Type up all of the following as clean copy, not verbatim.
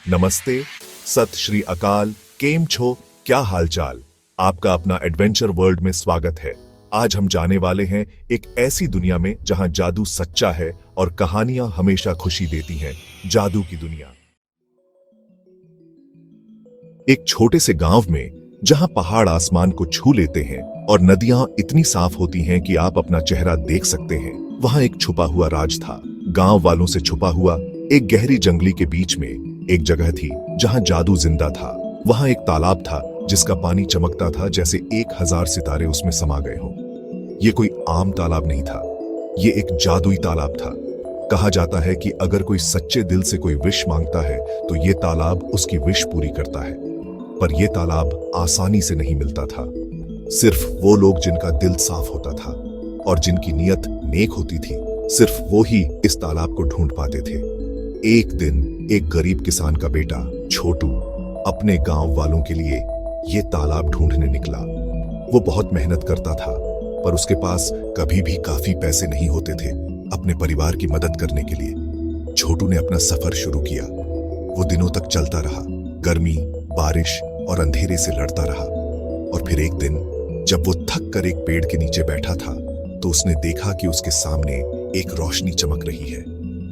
नमस्ते, सत श्री अकाल, केम छो, क्या हालचाल। आपका अपना एडवेंचर वर्ल्ड में स्वागत है। आज हम जाने वाले हैं एक ऐसी दुनिया में जहां जादू सच्चा है और कहानियां हमेशा खुशी देती हैं। जादू की दुनिया। एक छोटे से गांव में जहां पहाड़ आसमान को छू लेते हैं और नदियां इतनी साफ होती हैं कि आप अपना चेहरा देख सकते हैं, वहां एक छुपा हुआ राज था। गांव वालों से छुपा हुआ एक गहरी जंगली के बीच में एक जगह थी जहां जादू जिंदा था। वहां एक तालाब था जिसका पानी चमकता था जैसे 1000 सितारे उसमें समा गए हों। ये कोई आम तालाब नहीं था, ये एक जादुई तालाब था। कहा जाता है कि अगर कोई सच्चे दिल से कोई विश मांगता है तो ये तालाब उसकी विश पूरी करता है। पर यह तालाब आसानी से नहीं मिलता था। सिर्फ वो लोग जिनका दिल साफ होता था और जिनकी नीयत नेक होती थी, सिर्फ वो ही इस तालाब को ढूंढ पाते थे। एक दिन एक गरीब किसान का बेटा छोटू अपने गांव वालों के लिए ये तालाब ढूंढने निकला। वो बहुत मेहनत करता था, पर उसके पास कभी भी काफी पैसे नहीं होते थे अपने परिवार की मदद करने के लिए। छोटू ने अपना सफर शुरू किया। वो दिनों तक चलता रहा, गर्मी, बारिश और अंधेरे से लड़ता रहा। और फिर एक दिन जब वो थक कर एक पेड़ के नीचे बैठा था तो उसने देखा कि उसके सामने एक रोशनी चमक रही है।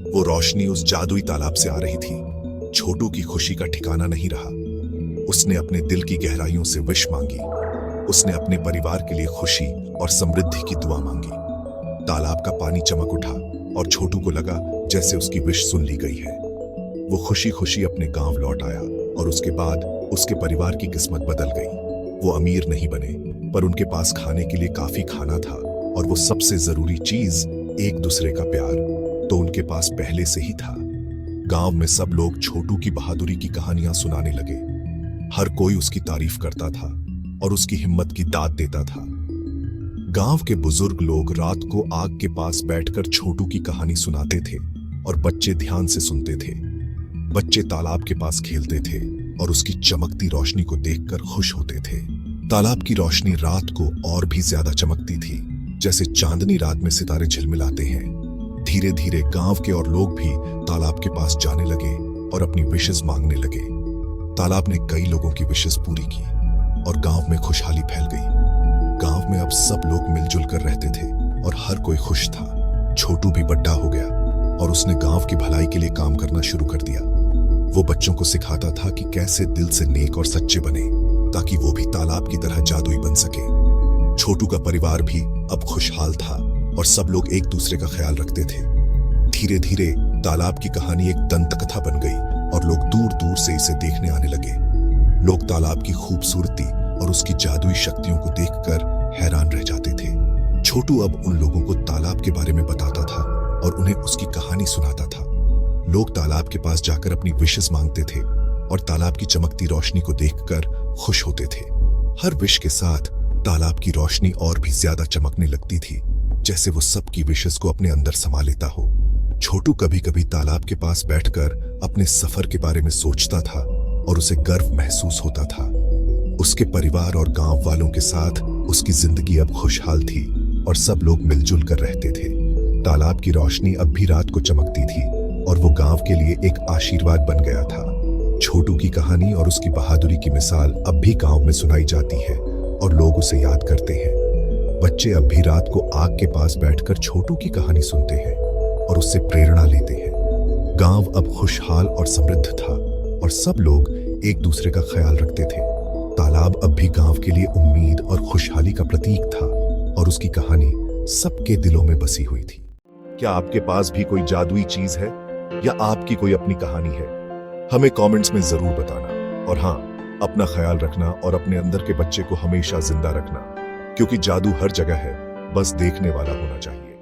वो रोशनी उस जादुई तालाब से आ रही थी। छोटू की खुशी का ठिकाना नहीं रहा। उसने अपने दिल की गहराइयों से विश मांगी। उसने अपने परिवार के लिए खुशी और समृद्धि की दुआ मांगी। तालाब का पानी चमक उठा और छोटू को लगा जैसे उसकी विश सुन ली गई है। वो खुशी खुशी अपने गांव लौट आया और उसके बाद उसके परिवार की किस्मत बदल गई। वो अमीर नहीं बने, पर उनके पास खाने के लिए काफी खाना था और वो सबसे जरूरी चीज, एक दूसरे का प्यार, तो उनके पास पहले से ही था। गांव में सब लोग छोटू की बहादुरी की कहानियां सुनाने लगे। हर कोई उसकी तारीफ करता था और उसकी हिम्मत की दाद देता था। गांव के बुजुर्ग लोग रात को आग के पास बैठकर छोटू की कहानी सुनाते थे और बच्चे ध्यान से सुनते थे। बच्चे तालाब के पास खेलते थे और उसकी चमकती रोशनी को देखकर खुश होते थे। तालाब की रोशनी रात को और भी ज्यादा चमकती थी, जैसे चांदनी रात में सितारे झिलमिलाते हैं। धीरे धीरे गांव के और लोग भी तालाब के पास जाने लगे और अपनी विशेस मांगने लगे। तालाब ने कई लोगों की विशेस पूरी की और गांव में खुशहाली फैल गई। गांव में अब सब लोग मिलजुल कर रहते थे और हर कोई खुश था। छोटू भी बड्डा हो गया और उसने गांव की भलाई के लिए काम करना शुरू कर दिया। वो बच्चों को सिखाता था कि कैसे दिल से नेक और सच्चे बने, ताकि वो भी तालाब की तरह जादुई बन सके। छोटू का परिवार भी अब खुशहाल था और सब लोग एक दूसरे का ख्याल रखते थे। धीरे धीरे तालाब की कहानी एक दंत कथा बन गई और लोग दूर दूर से इसे देखने आने लगे। लोग तालाब की खूबसूरती और उसकी जादुई शक्तियों को देखकर हैरान रह जाते थे। छोटू अब उन लोगों को तालाब के बारे में बताता था और उन्हें उसकी कहानी सुनाता था। लोग तालाब के पास जाकर अपनी विशेस मांगते थे और तालाब की चमकती रोशनी को देखकर खुश होते थे। हर विश के साथ तालाब की रोशनी और भी ज्यादा चमकने लगती थी, जैसे वो सबकी विशेस को अपने अंदर समा लेता हो। छोटू कभी कभी तालाब के पास बैठकर अपने सफर के बारे में सोचता था और उसे गर्व महसूस होता था। उसके परिवार और गांव वालों के साथ उसकी जिंदगी अब खुशहाल थी और सब लोग मिलजुल कर रहते थे। तालाब की रोशनी अब भी रात को चमकती थी और वो गांव के लिए एक आशीर्वाद बन गया था। छोटू की कहानी और उसकी बहादुरी की मिसाल अब भी गांव में सुनाई जाती है और लोग उसे याद करते हैं। बच्चे अब भी रात को आग के पास बैठकर छोटू की कहानी सुनते हैं और उससे प्रेरणा लेते हैं। गांव अब खुशहाल और समृद्ध था और सब लोग एक दूसरे का ख्याल रखते थे। तालाब अब भी गांव के लिए उम्मीद और खुशहाली का प्रतीक था और उसकी कहानी सबके दिलों में बसी हुई थी। क्या आपके पास भी कोई जादुई चीज है या आपकी कोई अपनी कहानी है? हमें कमेंट्स में जरूर बताना। और हाँ, अपना ख्याल रखना और अपने अंदर के बच्चे को हमेशा जिंदा रखना, क्योंकि जादू हर जगह है, बस देखने वाला होना चाहिए।